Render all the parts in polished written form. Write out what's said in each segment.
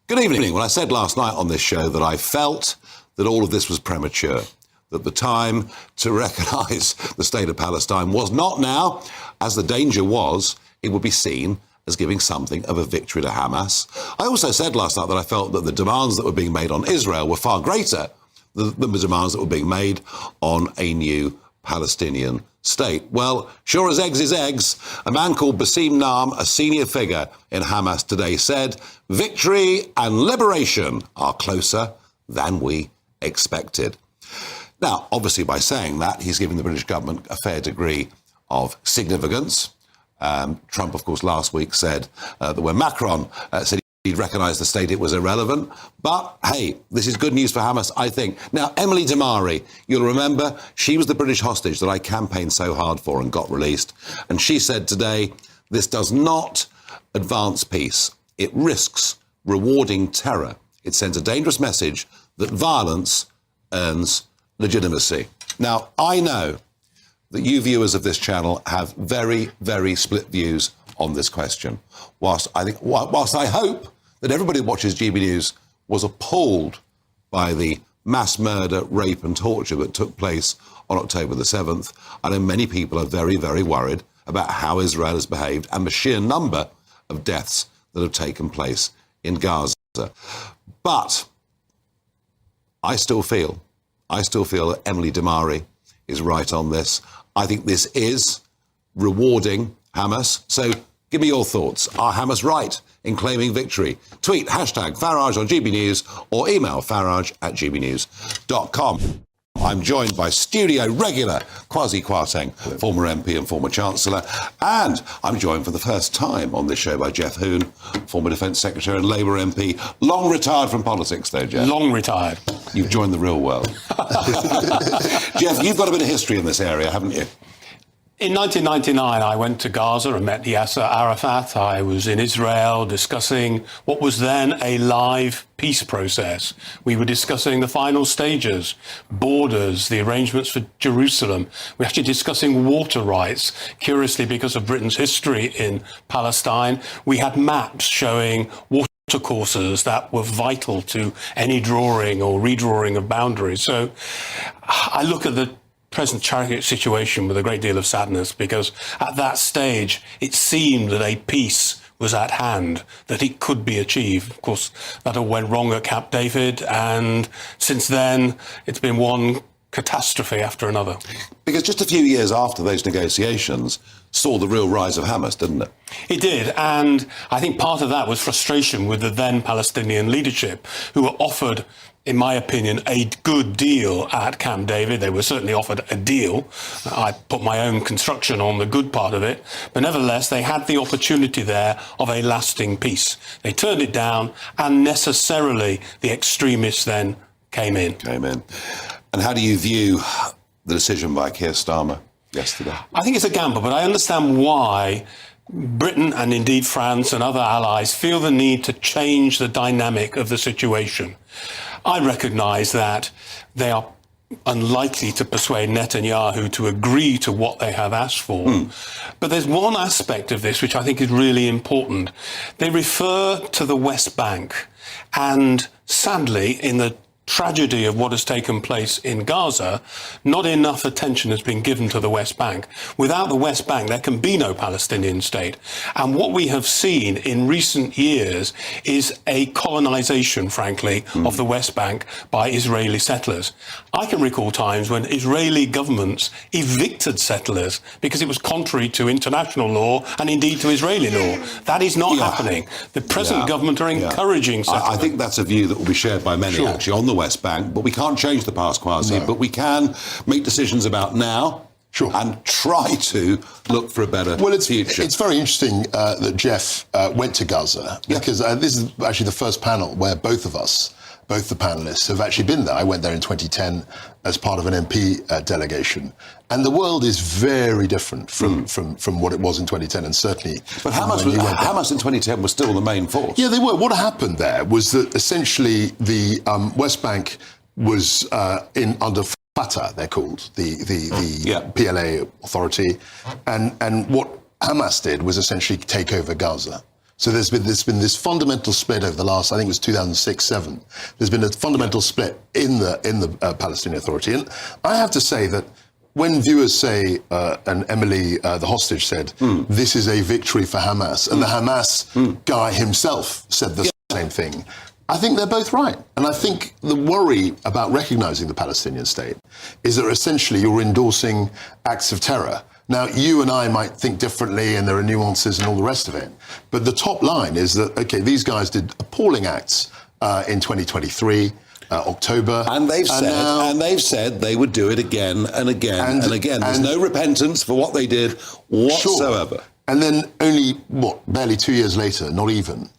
Good evening. Well, I said last night on this show that I felt that all of this was premature, that the time to recognise the state of Palestine was not now, as the danger was it would be seen as giving something of a victory to Hamas. I also said last night that I felt that the demands that were being made on Israel were far greater than the demands that were being made on a new Palestinian state. Well, sure as eggs is eggs, a man called Bassem Naam, a senior figure in Hamas today, said victory and liberation are closer than we expected. Now, obviously, by saying that, he's giving the British government a fair degree of significance. Trump, of course, last week said that when Macron said he'd recognise the state, it was irrelevant. But, hey, this is good news for Hamas, I think. Now, Emily Damari, you'll remember, she was the British hostage that I campaigned so hard for and got released. And she said today, this does not advance peace. It risks rewarding terror. It sends a dangerous message that violence earns legitimacy. Now, I know that you viewers of this channel have very, very split views on this question. Whilst I hope that everybody who watches GB News was appalled by the mass murder, rape and torture that took place on October the 7th, I know many people are very, very worried about how Israel has behaved and the sheer number of deaths that have taken place in Gaza. But I still feel that Emily Damari is right on this. I think this is rewarding Hamas. So give me your thoughts. Are Hamas right in claiming victory? Tweet #Farage on GB News or email farage@gbnews.com. I'm joined by studio regular Kwasi Kwarteng, former MP and former Chancellor, and I'm joined for the first time on this show by Jeff Hoon, former Defence Secretary and Labour MP, long retired from politics though, Jeff. Long retired. You've joined the real world. Jeff, you've got a bit of history in this area, haven't you? In 1999, I went to Gaza and met Yasser Arafat. I was in Israel discussing what was then a live peace process. We were discussing the final stages, borders, the arrangements for Jerusalem. We were actually discussing water rights. Curiously, because of Britain's history in Palestine, we had maps showing water courses that were vital to any drawing or redrawing of boundaries. So I look at the present tragic situation with a great deal of sadness, because at that stage it seemed that a peace was at hand, that it could be achieved. Of course, that all went wrong at Camp David, and since then it's been one catastrophe after another. Because just a few years after those negotiations saw the real rise of Hamas, didn't it? It did, and I think part of that was frustration with the then Palestinian leadership, who were offered, in my opinion, a good deal at Camp David. They were certainly offered a deal. I put my own construction on the good part of it. But nevertheless, they had the opportunity there of a lasting peace. They turned it down, and necessarily the extremists then came in. And how do you view the decision by Keir Starmer yesterday? I think it's a gamble, but I understand why Britain and indeed France and other allies feel the need to change the dynamic of the situation. I recognise that they are unlikely to persuade Netanyahu to agree to what they have asked for. But there's one aspect of this which I think is really important. They refer to the West Bank, and sadly, in the tragedy of what has taken place in Gaza, not enough attention has been given to the West Bank. Without the West Bank, there can be no Palestinian state. And what we have seen in recent years is a colonisation, frankly, of the West Bank by Israeli settlers. I can recall times when Israeli governments evicted settlers because it was contrary to international law and indeed to Israeli law. That is not happening. The present government are encouraging settlement. I think that's a view that will be shared by many, actually, on the West Bank. But we can't change the past, Kwasi. No. But we can make decisions about now. And try to look for a better future. It's very interesting that Jeff went to Gaza, because this is actually the first panel where both of us, both the panellists, have actually been there. I went there in 2010 as part of an MP delegation. And the world is very different from what it was in 2010, and certainly... But Hamas in 2010 was still the main force. Yeah, they were. What happened there was that essentially the West Bank was under Fatah, they're called, the PLA authority, and what Hamas did was essentially take over Gaza. So there's been this fundamental split over the last, I think it was 2006-7. There's been a fundamental split in the Palestinian Authority. And I have to say that when viewers say, and Emily, the hostage, said, this is a victory for Hamas, and the Hamas guy himself said the same thing, I think they're both right. And I think the worry about recognizing the Palestinian state is that essentially you're endorsing acts of terror. Now, you and I might think differently, and there are nuances and all the rest of it. But the top line is that, OK, these guys did appalling acts in 2023, October. And they've said they would do it again and again and again. There's no repentance for what they did whatsoever. Sure. And then only, barely 2 years later, not even,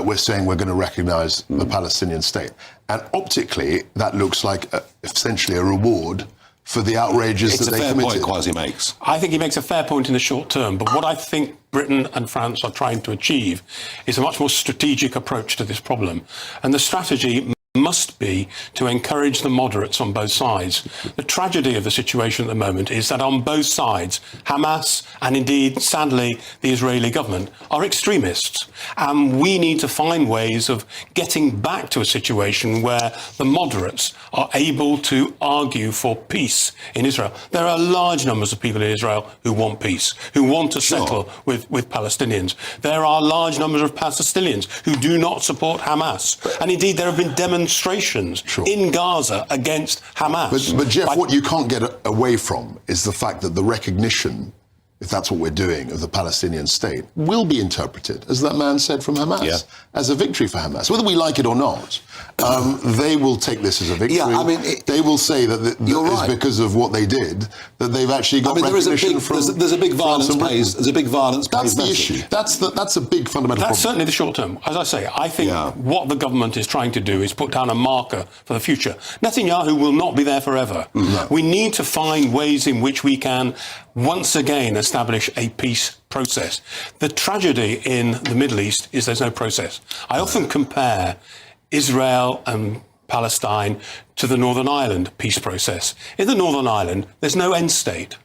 we're saying we're going to recognise the Palestinian state. And optically, that looks like essentially a reward for the outrages that they committed. It's a fair point Kwasi makes. I think he makes a fair point in the short term, but what I think Britain and France are trying to achieve is a much more strategic approach to this problem. And the strategy must be to encourage the moderates on both sides. The tragedy of the situation at the moment is that on both sides, Hamas and indeed, sadly, the Israeli government are extremists. And we need to find ways of getting back to a situation where the moderates are able to argue for peace in Israel. There are large numbers of people in Israel who want peace, who want to settle with Palestinians. There are large numbers of Palestinians who do not support Hamas. And indeed, there have been demonstrations in Gaza against Hamas. But Jeff, what you can't get away from is the fact that the recognition, if that's what we're doing, of the Palestinian state will be interpreted, as that man said from Hamas, as a victory for Hamas. Whether we like it or not, they will take this as a victory. They will say that it's because of what they did that they've actually got recognition from. There's a big violence pays. There's a big violence pays. That's the issue. That's a big fundamental problem. That's certainly the short term. As I say, I think what the government is trying to do is put down a marker for the future. Netanyahu will not be there forever. No. We need to find ways in which we can once again establish a peace process. The tragedy in the Middle East is there's no process. I often compare Israel and Palestine to the Northern Ireland peace process. In the Northern Ireland, there's no end state.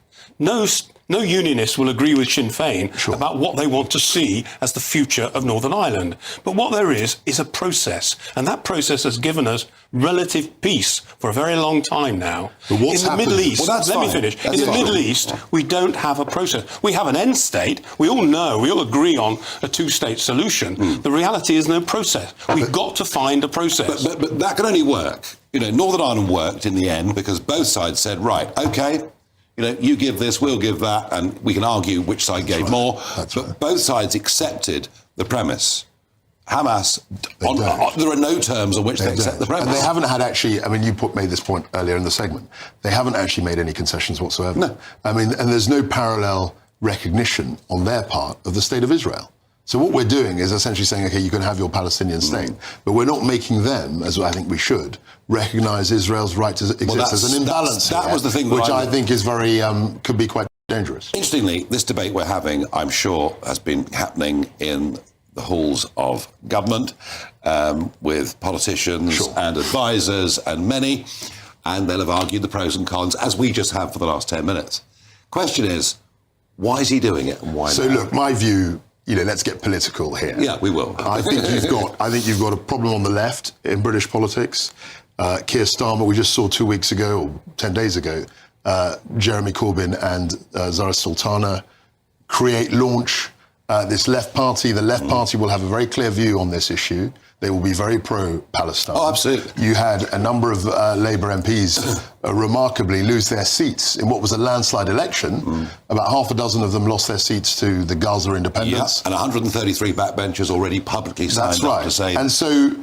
No unionist will agree with Sinn Féin about what they want to see as the future of Northern Ireland. But what there is a process. And that process has given us relative peace for a very long time now. But what's in the Middle East, let me finish. In the Middle East, we don't have a process. We have an end state. We all agree on a two-state solution. The reality is no process. We've got to find a process. But that can only work. Northern Ireland worked in the end because both sides said, right, OK, you give this, we'll give that, and we can argue which side gave more. But both sides accepted the premise. Hamas, there are no terms on which they accept the premise. And they haven't had actually, you made this point earlier in the segment, they haven't actually made any concessions whatsoever. No. And there's no parallel recognition on their part of the state of Israel. So what we're doing is essentially saying, OK, you can have your Palestinian state, but we're not making them, as I think we should, recognise Israel's right to exist as an imbalance. That was the thing, which I think is very could be quite dangerous. Interestingly, this debate we're having, I'm sure, has been happening in the halls of government with politicians and advisors and many, and they'll have argued the pros and cons, as we just have for the last 10 minutes. Question is, why is he doing it and why So look, my view, let's get political here. Yeah, we will. I think you've got a problem on the left in British politics. Keir Starmer, we just saw 2 weeks ago, or 10 days ago, Jeremy Corbyn and Zara Sultana launch this left party. The left party will have a very clear view on this issue. They will be very pro-Palestine. Oh, absolutely. You had a number of Labour MPs remarkably lose their seats in what was a landslide election. About half a dozen of them lost their seats to the Gaza independents. And 133 backbenchers already publicly signed up to say... And so,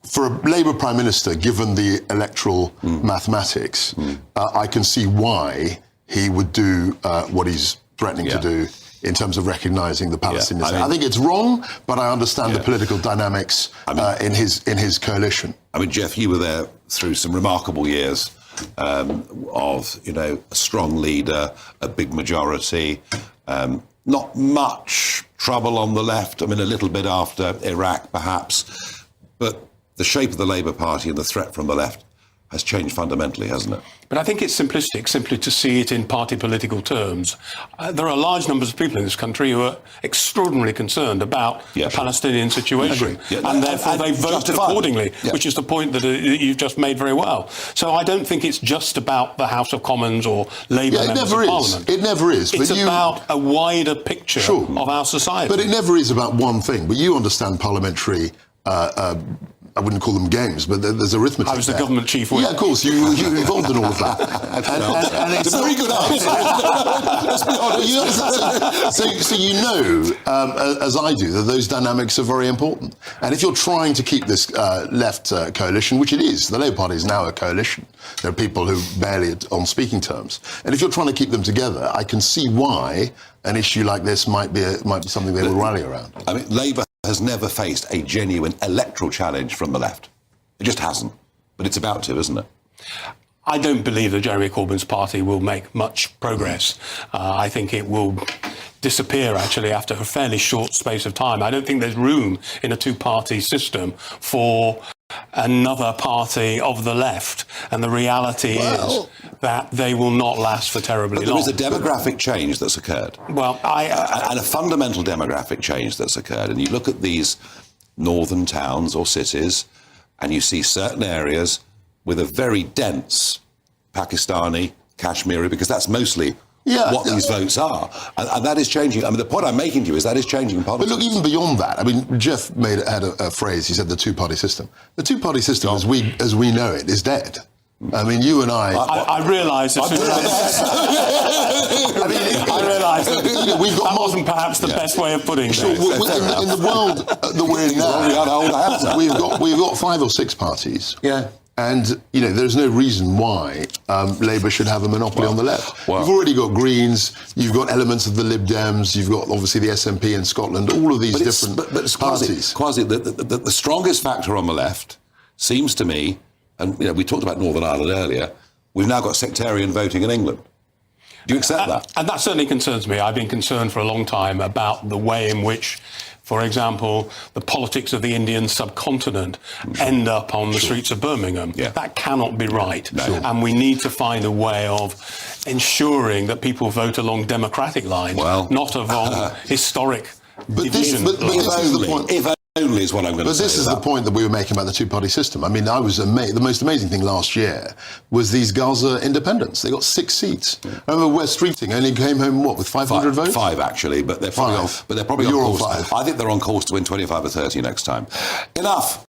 for a Labour Prime Minister, given the electoral mathematics, I can see why he would do what he's threatening to do in terms of recognising the Palestinian state. I think it's wrong, but I understand the political dynamics in his coalition. Jeff, you were there through some remarkable years of, a strong leader, a big majority, not much trouble on the left. A little bit after Iraq, perhaps, but the shape of the Labour Party and the threat from the left has changed fundamentally, hasn't it? But I think it's simplistic simply to see it in party political terms. There are large numbers of people in this country who are extraordinarily concerned about the Palestinian situation, and therefore they vote accordingly, which is the point that you've just made very well. So I don't think it's just about the House of Commons or Labour members of Parliament. It never is. It's about a wider picture of our society. But it never is about one thing. But you understand parliamentary I wouldn't call them games, but there's arithmetic. I was the government chief. Yeah, of course, you're involved in all of that. and it's a very good answer. Let's be honest. So you know, as I do, that those dynamics are very important. And if you're trying to keep this left coalition, which it is, the Labour Party is now a coalition. There are people who barely on speaking terms. And if you're trying to keep them together, I can see why an issue like this might be something they will rally around. I mean, Labour has never faced a genuine electoral challenge from the left. It just hasn't. But it's about to, isn't it? I don't believe that Jeremy Corbyn's party will make much progress. I think it will disappear, actually, after a fairly short space of time. I don't think there's room in a two-party system for another party of the left, and the reality is that they will not last for terribly long. There is a demographic change that's occurred. Well, and a fundamental demographic change that's occurred. And you look at these northern towns or cities, and you see certain areas with a very dense Pakistani, Kashmiri, because that's mostly what these votes are. And that is changing. I mean, the point I'm making to you is that is changing in politics. But look, even beyond that, I mean, Jeff had a phrase, he said the two-party system. The two-party system, as we know it, is dead. I mean, you and I realise this. I realise that we've got wasn't perhaps the best way of putting it. Sure, in the world that we're in now, we've got 5 or 6 parties. Yeah. And, you know, there's no reason why Labour should have a monopoly on the left. You've already got Greens, you've got elements of the Lib Dems, you've got obviously the SNP in Scotland, all of these different parties. Kwasi, the strongest factor on the left seems to me, and you know, we talked about Northern Ireland earlier, we've now got sectarian voting in England. Do you accept that? And that certainly concerns me. I've been concerned for a long time about the way in which, for example, the politics of the Indian subcontinent end up on the streets of Birmingham. That cannot be right. And we need to find a way of ensuring that people vote along democratic lines, not along historic division. But this is the point. If only is what I'm going to say. But this is the point that we were making about the two-party system. I mean, I was amazed. The most amazing thing last year was these Gaza independents. They got 6 seats. I remember West Streeting only came home, with 500 votes? 5, actually, but they're probably on course. I think they're on course to win 25 or 30 next time. Enough.